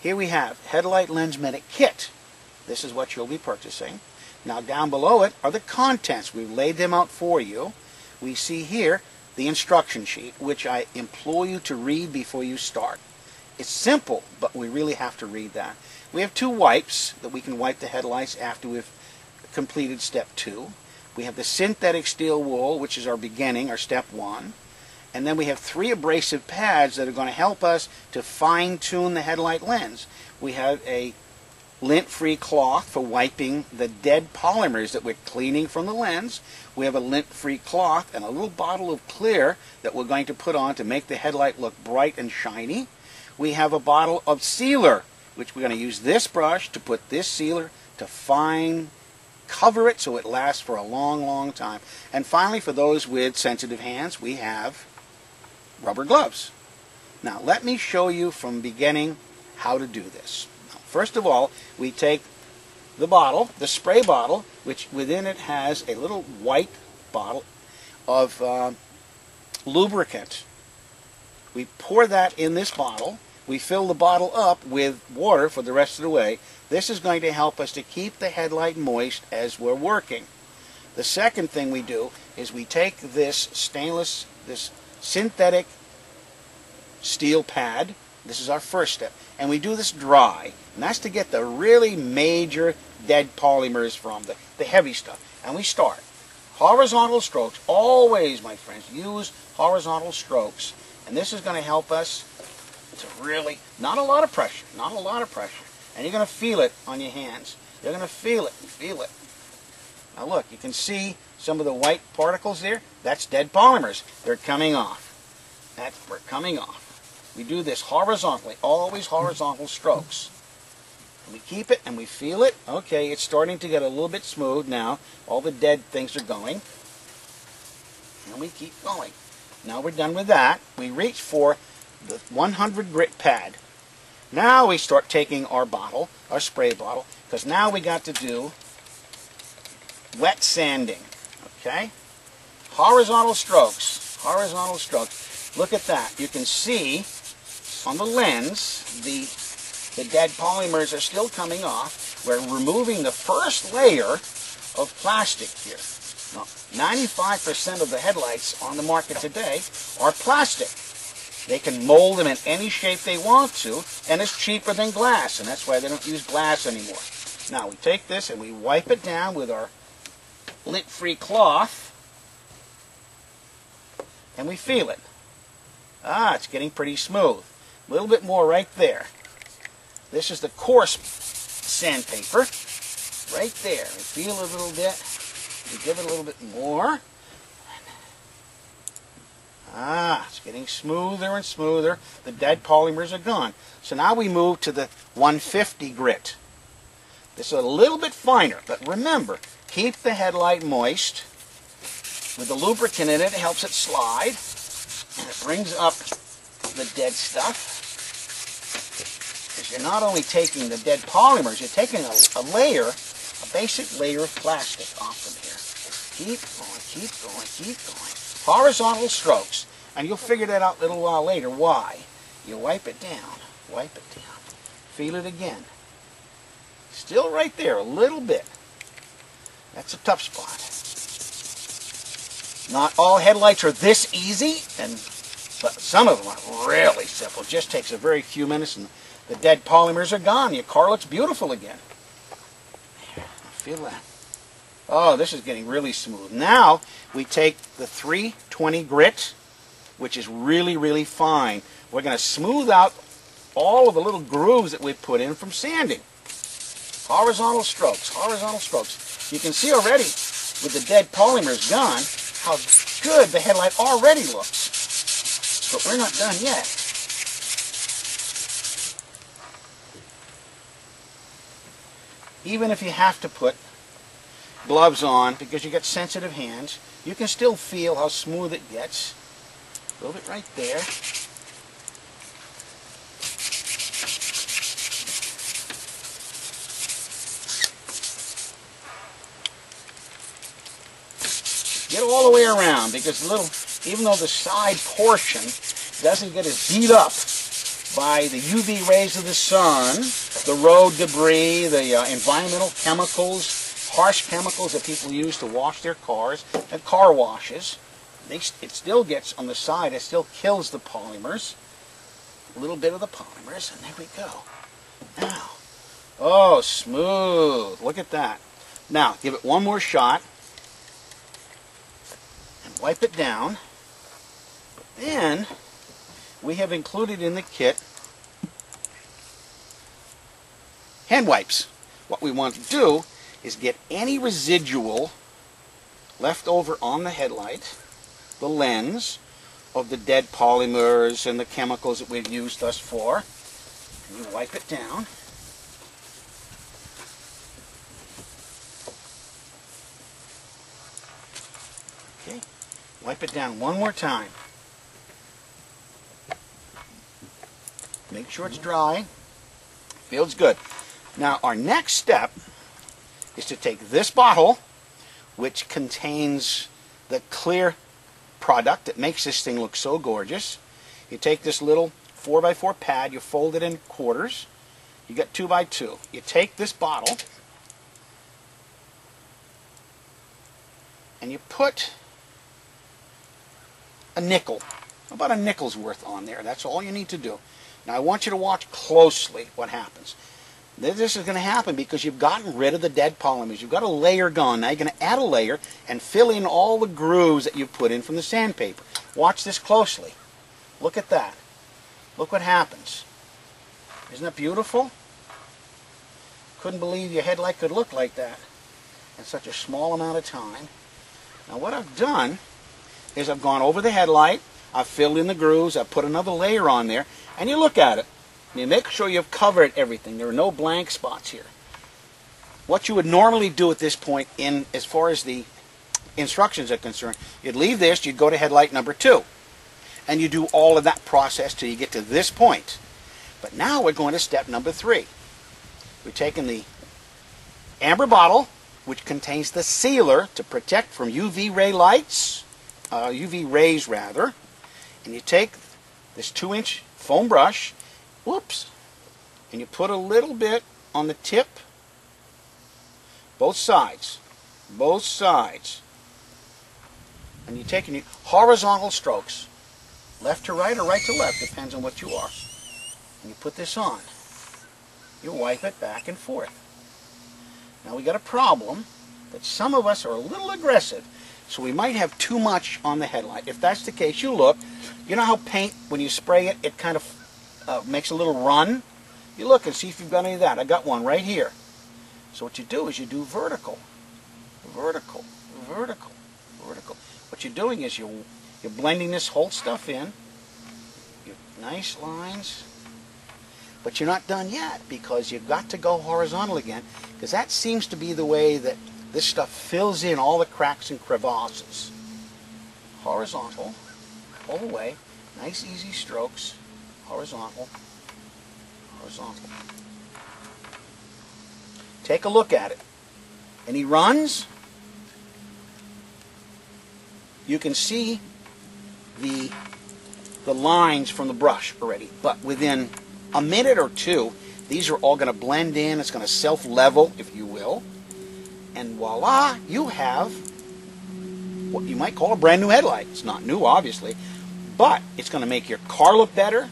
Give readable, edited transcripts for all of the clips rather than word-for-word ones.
here we have Headlight Lens Medic kit. This is what you'll be purchasing. Now down below it are the contents. We've laid them out for you. We see here the instruction sheet, which I implore you to read before you start. It's simple, but we really have to read that. We have 2 wipes that we can wipe the headlights after we've completed step 2. We have the synthetic steel wool, which is our beginning, our step 1. And then we have 3 abrasive pads that are going to help us to fine-tune the headlight lens. We have a lint-free cloth for wiping the dead polymers that we're cleaning from the lens. We have a lint-free cloth and a little bottle of clear that we're going to put on to make the headlight look bright and shiny. We have a bottle of sealer, which we're going to use this brush to put this sealer to fine cover it so it lasts for a long, long time. And finally, for those with sensitive hands, we have rubber gloves. Now, let me show you from beginning how to do this. First of all, we take the bottle, the spray bottle, which within it has a little white bottle of lubricant. We pour that in this bottle. We fill the bottle up with water for the rest of the way. This is going to help us to keep the headlight moist as we're working. The second thing we do is we take this synthetic steel pad. This is our first step. And we do this dry. And that's to get the really major dead polymers from the heavy stuff. And we start. Horizontal strokes. Always, my friends, use horizontal strokes. And this is going to help us to really, not a lot of pressure, not a lot of pressure. And you're going to feel it on your hands. You're going to feel it. Now look, you can see some of the white particles there. That's dead polymers. They're coming off. We're coming off. We do this horizontally, always horizontal strokes. And we keep it and we feel it. Okay, it's starting to get a little bit smooth now. All the dead things are going. And we keep going. Now we're done with that. We reach for the 100 grit pad. Now we start taking our bottle, our spray bottle, because now we got to do wet sanding. Okay? Horizontal strokes. Horizontal strokes. Look at that. You can see on the lens the dead polymers are still coming off. We're removing the first layer of plastic here. Now, 95% of the headlights on the market today are plastic. They can mold them in any shape they want to, and it's cheaper than glass, and that's why they don't use glass anymore. Now we take this and we wipe it down with our lint-free cloth, and we feel it. Ah, it's getting pretty smooth. A little bit more right there. This is the coarse sandpaper, right there. We feel it a little bit. We give it a little bit more. Ah, it's getting smoother and smoother. The dead polymers are gone. So now we move to the 150 grit. This is a little bit finer, but remember, keep the headlight moist. With the lubricant in it, it helps it slide. And it brings up the dead stuff. Because you're not only taking the dead polymers, you're taking a layer, a basic layer of plastic off from here. Keep going, keep going, keep going. Horizontal strokes. And you'll figure that out a little while later. Why? You wipe it down. Wipe it down. Feel it again. Still right there, a little bit. That's a tough spot. Not all headlights are this easy, but some of them are really simple. It just takes a very few minutes and the dead polymers are gone. Your car looks beautiful again. There, feel that. Oh, this is getting really smooth. Now, we take the 320 grit, which is really, really fine. We're going to smooth out all of the little grooves that we put in from sanding. Horizontal strokes, horizontal strokes. You can see already, with the dead polymers gone, how good the headlight already looks. But we're not done yet. Even if you have to put gloves on because you got sensitive hands, you can still feel how smooth it gets. A little bit right there. Get all the way around because even though the side portion doesn't get as beat up by the UV rays of the sun, the road debris, the environmental chemicals, harsh chemicals that people use to wash their cars, and car washes. It still gets on the side, it still kills the polymers. A little bit of the polymers, and there we go. Now, oh, smooth. Look at that. Now, give it one more shot and wipe it down. Then, we have included in the kit hand wipes. What we want to do is get any residual left over on the headlight, the lens, of the dead polymers and the chemicals that we've used thus far. And you wipe it down. Okay, wipe it down one more time. Make sure it's dry. Feels good. Now our next step is to take this bottle, which contains the clear product that makes this thing look so gorgeous. You take this little 4x4 pad, you fold it in quarters. You got 2x2. You take this bottle and you put a nickel, about a nickel's worth on there. That's all you need to do. Now I want you to watch closely what happens. This is going to happen because you've gotten rid of the dead polymers. You've got a layer gone. Now you're going to add a layer and fill in all the grooves that you've put in from the sandpaper. Watch this closely. Look at that. Look what happens. Isn't that beautiful? Couldn't believe your headlight could look like that in such a small amount of time. Now what I've done is I've gone over the headlight, I've filled in the grooves, I've put another layer on there, and you look at it. You make sure you've covered everything. There are no blank spots here. What you would normally do at this point, in as far as the instructions are concerned, you'd leave this, you'd go to headlight number 2. And you do all of that process till you get to this point. But now we're going to step number 3. We're taking the amber bottle, which contains the sealer to protect from UV ray lights, UV rays rather, and you take this 2-inch foam brush, whoops, and you put a little bit on the tip, both sides, and you take horizontal strokes, left to right or right to left, depends on what you are, and you put this on. You wipe it back and forth. Now we got a problem that some of us are a little aggressive, so we might have too much on the headlight. If that's the case, you look. You know how paint, when you spray it, it kind of makes a little run? You look and see if you've got any of that. I got one right here. So what you do is you do vertical, vertical, vertical, vertical. What you're doing is you're blending this whole stuff in. Nice lines. But you're not done yet, because you've got to go horizontal again, because that seems to be the way that this stuff fills in all the cracks and crevasses. Horizontal, all the way, nice easy strokes, horizontal, horizontal. Take a look at it. Any runs? You can see the lines from the brush already, but within a minute or two, these are all going to blend in. It's going to self-level, if you will. And voila, you have what you might call a brand new headlight. It's not new, obviously, but it's going to make your car look better.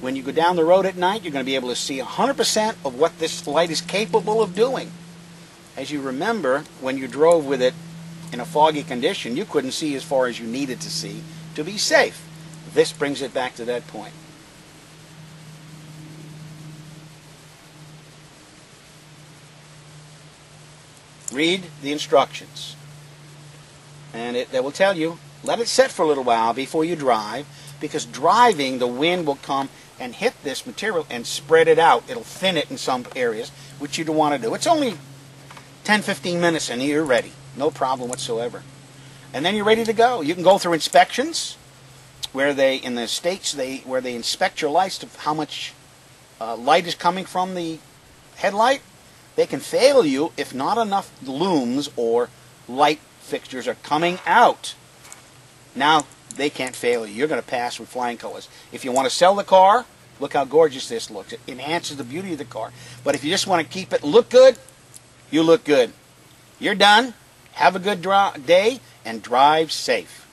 When you go down the road at night, you're going to be able to see 100% of what this light is capable of doing. As you remember, when you drove with it in a foggy condition, you couldn't see as far as you needed to see to be safe. This brings it back to that point. Read the instructions, and they will tell you, let it set for a little while before you drive, because driving, the wind will come and hit this material and spread it out. It'll thin it in some areas, which you don't want to do. It's only 10-15 minutes and you're ready. No problem whatsoever. And then you're ready to go. You can go through inspections, where they, in the States, where they inspect your lights to how much light is coming from the headlight. They can fail you if not enough looms or light fixtures are coming out. Now, they can't fail you. You're going to pass with flying colors. If you want to sell the car, look how gorgeous this looks. It enhances the beauty of the car. But if you just want to keep it look good, you look good. You're done. Have a good day and drive safe.